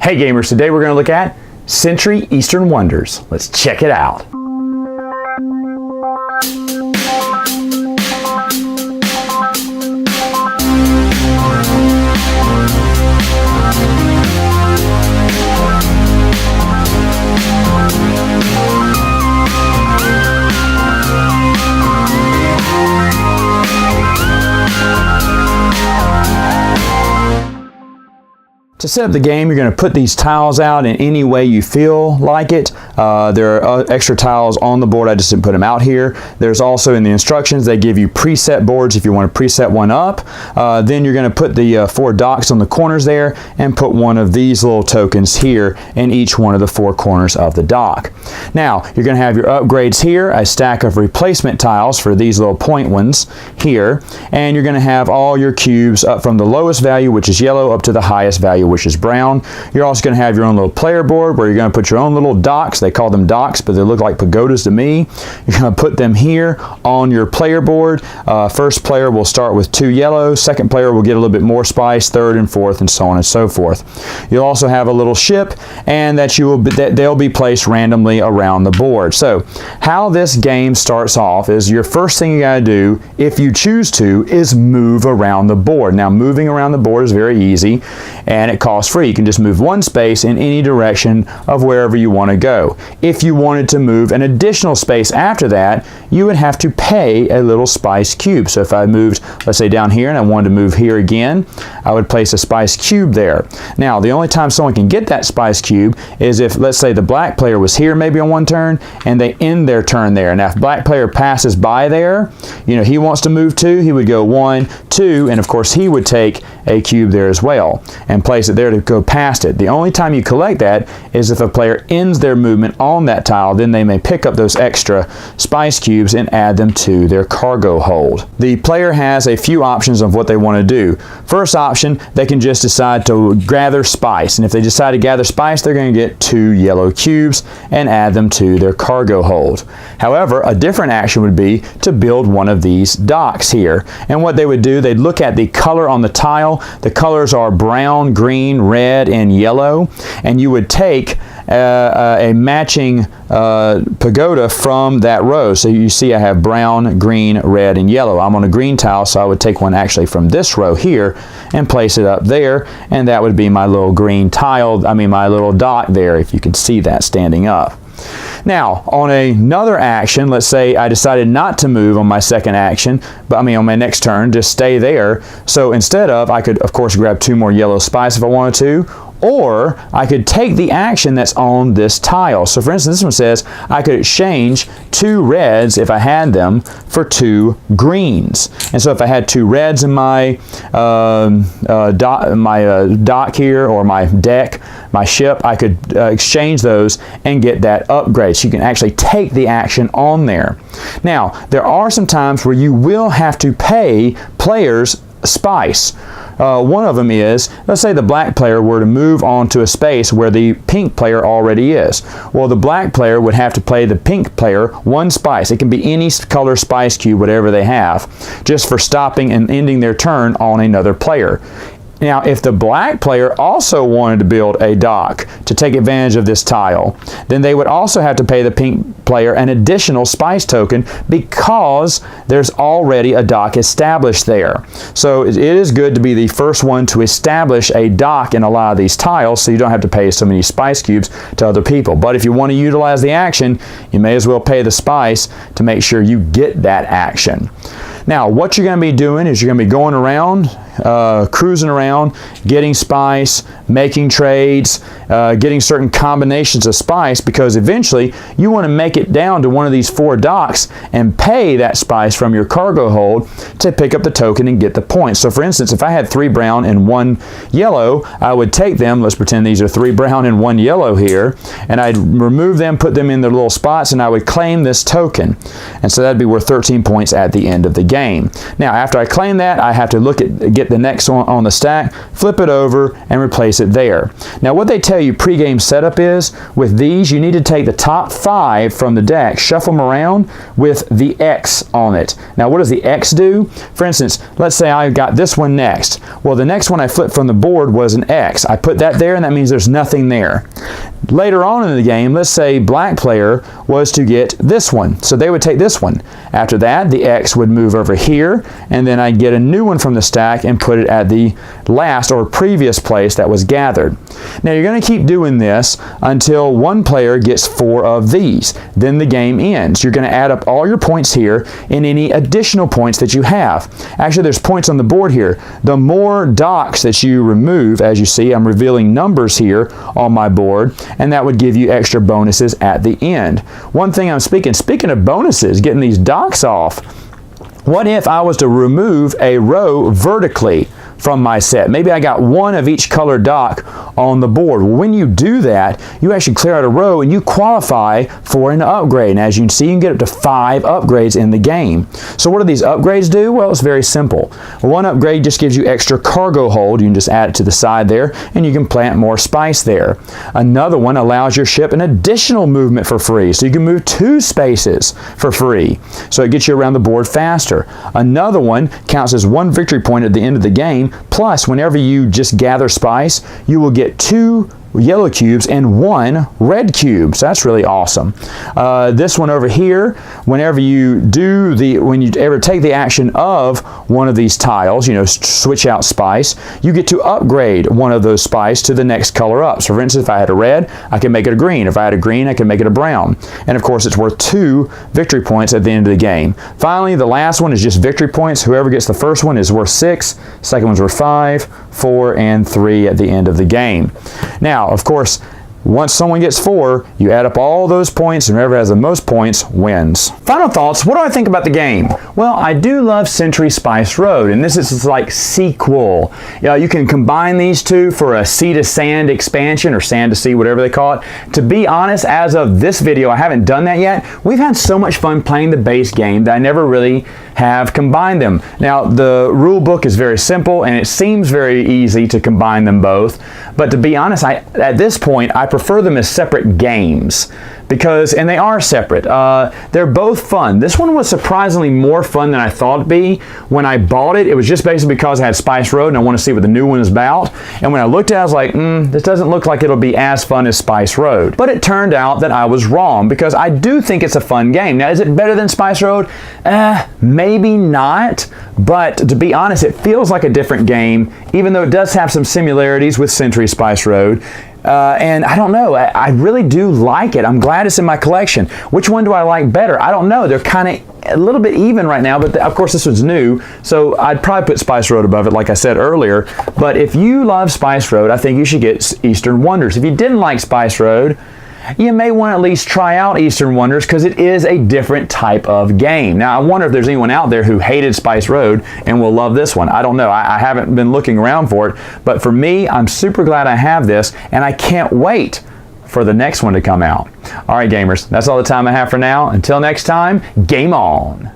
Hey gamers, today we're going to look at Century Eastern Wonders. Let's check it out. To set up the game, you're going to put these tiles out in any way you feel like it. There are extra tiles on the board. I just didn't put them out here. There's also in the instructions, they give you preset boards if you want to preset one up. Then you're going to put the 4 docks on the corners there and put one of these little tokens here in each one of the 4 corners of the dock. Now, you're going to have your upgrades here, a stack of replacement tiles for these little point ones here, and you're going to have all your cubes up from the lowest value, which is yellow, up to the highest value, which is brown. You're also going to have your own little player board where you're going to put your own little docks. They call them docks, but they look like pagodas to me. You're going to put them here on your player board. First player will start with 2 yellow. Second player will get a little bit more spice. Third and fourth, and so on and so forth. You'll also have a little ship, and they'll be placed randomly around the board. So how this game starts off is your first thing you got to do, if you choose to, is move around the board. Now, moving around the board is very easy, and it costs free. You can just move one space in any direction of wherever you want to go. If you wanted to move an additional space after that, you would have to pay a little spice cube. So if I moved, let's say down here, and I wanted to move here again, I would place a spice cube there. Now, the only time someone can get that spice cube is if, let's say, the black player was here maybe on one turn, and they end their turn there. Now, if black player passes by there, you know, he wants to move 2, he would go 1, 2, and of course he would take a cube there as well and place it there to go past it. The only time you collect that is if a player ends their movement on that tile, then they may pick up those extra spice cubes and add them to their cargo hold. The player has a few options of what they want to do. First option, they can just decide to gather spice, and if they decide to gather spice, they're going to get 2 yellow cubes and add them to their cargo hold. However, a different action would be to build one of these docks here, and what they would do, they'd look at the color on the tile. The colors are brown, green, red, and yellow, and you would take a matching pagoda from that row. So you see I have brown, green, red, and yellow. I'm on a green tile, so I would take one actually from this row here and place it up there, and that would be my little green tile, my little dock there, if you can see that standing up. Now, on another action, let's say I decided not to move on my second action, but on my next turn, just stay there. So instead of, I could of course grab 2 more yellow spice if I wanted to, or I could take the action that's on this tile. So for instance, this one says I could exchange 2 reds if I had them for 2 greens. And so if I had 2 reds in my dock here, or my deck, my ship, I could exchange those and get that upgrade. So you can actually take the action on there. Now, there are some times where you will have to pay players spice. One of them is, let's say the black player were to move onto a space where the pink player already is. Well, the black player would have to pay the pink player 1 spice. It can be any color spice cube, whatever they have, just for stopping and ending their turn on another player. Now, if the black player also wanted to build a dock to take advantage of this tile, then they would also have to pay the pink player an additional spice token because there's already a dock established there. So it is good to be the first one to establish a dock in a lot of these tiles so you don't have to pay so many spice cubes to other people. But if you want to utilize the action, you may as well pay the spice to make sure you get that action. Now, what you're going to be doing is you're going to be going around, cruising around, getting spice, making trades, getting certain combinations of spice, because eventually you want to make it down to one of these 4 docks and pay that spice from your cargo hold to pick up the token and get the points. So for instance, if I had 3 brown and 1 yellow, I would take them, let's pretend these are 3 brown and 1 yellow here, and I'd remove them, put them in their little spots, and I would claim this token. And so that'd be worth 13 points at the end of the game. Now, after I claim that, I have to get get the next one on the stack, flip it over, and replace it there. Now what they tell you pre-game setup is, with these you need to take the top 5 from the deck, shuffle them around with the X on it. Now what does the X do? For instance, let's say I got this one next. Well, the next one I flipped from the board was an X. I put that there, and that means there's nothing there. Later on in the game, let's say black player was to get this one, so they would take this one. After that, the X would move over here, and then I'd get a new one from the stack and put it at the last or previous place that was gathered. Now you're going to keep doing this until one player gets 4 of these. Then the game ends. You're going to add up all your points here and any additional points that you have. Actually, there's points on the board here. The more docks that you remove, as you see, I'm revealing numbers here on my board, and that would give you extra bonuses at the end. One thing speaking of bonuses, getting these docks off, what if I was to remove a row vertically from my set? Maybe I got 1 of each color dock on the board. Well, when you do that, you actually clear out a row and you qualify for an upgrade. And as you can see, you can get up to 5 upgrades in the game. So what do these upgrades do? Well, it's very simple. One upgrade just gives you extra cargo hold. You can just add it to the side there, and you can plant more spice there. Another one allows your ship an additional movement for free. So you can move 2 spaces for free. So it gets you around the board faster. Another one counts as 1 victory point at the end of the game. Plus, whenever you just gather spice, you will get 2 yellow cubes and 1 red cube. So that's really awesome. This one over here, whenever you ever take the action of one of these tiles, you know, switch out spice, you get to upgrade one of those spice to the next color up. So for instance, if I had a red, I can make it a green. If I had a green, I can make it a brown. And of course, it's worth 2 victory points at the end of the game. Finally, the last one is just victory points. Whoever gets the first one is worth 6, second one's worth 5, 4, and 3 at the end of the game. Now, of course, once someone gets 4, you add up all those points, and whoever has the most points wins. Final thoughts, what do I think about the game? Well, I do love Century Spice Road, and this is like sequel. You can combine these two for a sea to sand expansion, or sand to sea, whatever they call it. To be honest, as of this video, I haven't done that yet. We've had so much fun playing the base game that I never really have combined them. Now, the rule book is very simple, and it seems very easy to combine them both. But to be honest, at this point, I prefer them as separate games, and they are separate. They're both fun. This one was surprisingly more fun than I thought it'd be. When I bought it, it was just basically because I had Spice Road and I want to see what the new one is about. And when I looked at it, I was like, this doesn't look like it'll be as fun as Spice Road. But it turned out that I was wrong, because I do think it's a fun game. Now, is it better than Spice Road? Maybe not. But to be honest, it feels like a different game, even though it does have some similarities with Century Spice Road. And I don't know, I really do like it. I'm glad it's in my collection. Which one do I like better? I don't know. They're kind of a little bit even right now, but of course this one's new, so I'd probably put Spice Road above it, like I said earlier. But if you love Spice Road, I think you should get Eastern Wonders. If you didn't like Spice Road, you may want to at least try out Eastern Wonders, because it is a different type of game. Now, I wonder if there's anyone out there who hated Spice Road and will love this one. I don't know. I haven't been looking around for it. But for me, I'm super glad I have this, and I can't wait for the next one to come out. All right, gamers, that's all the time I have for now. Until next time, game on.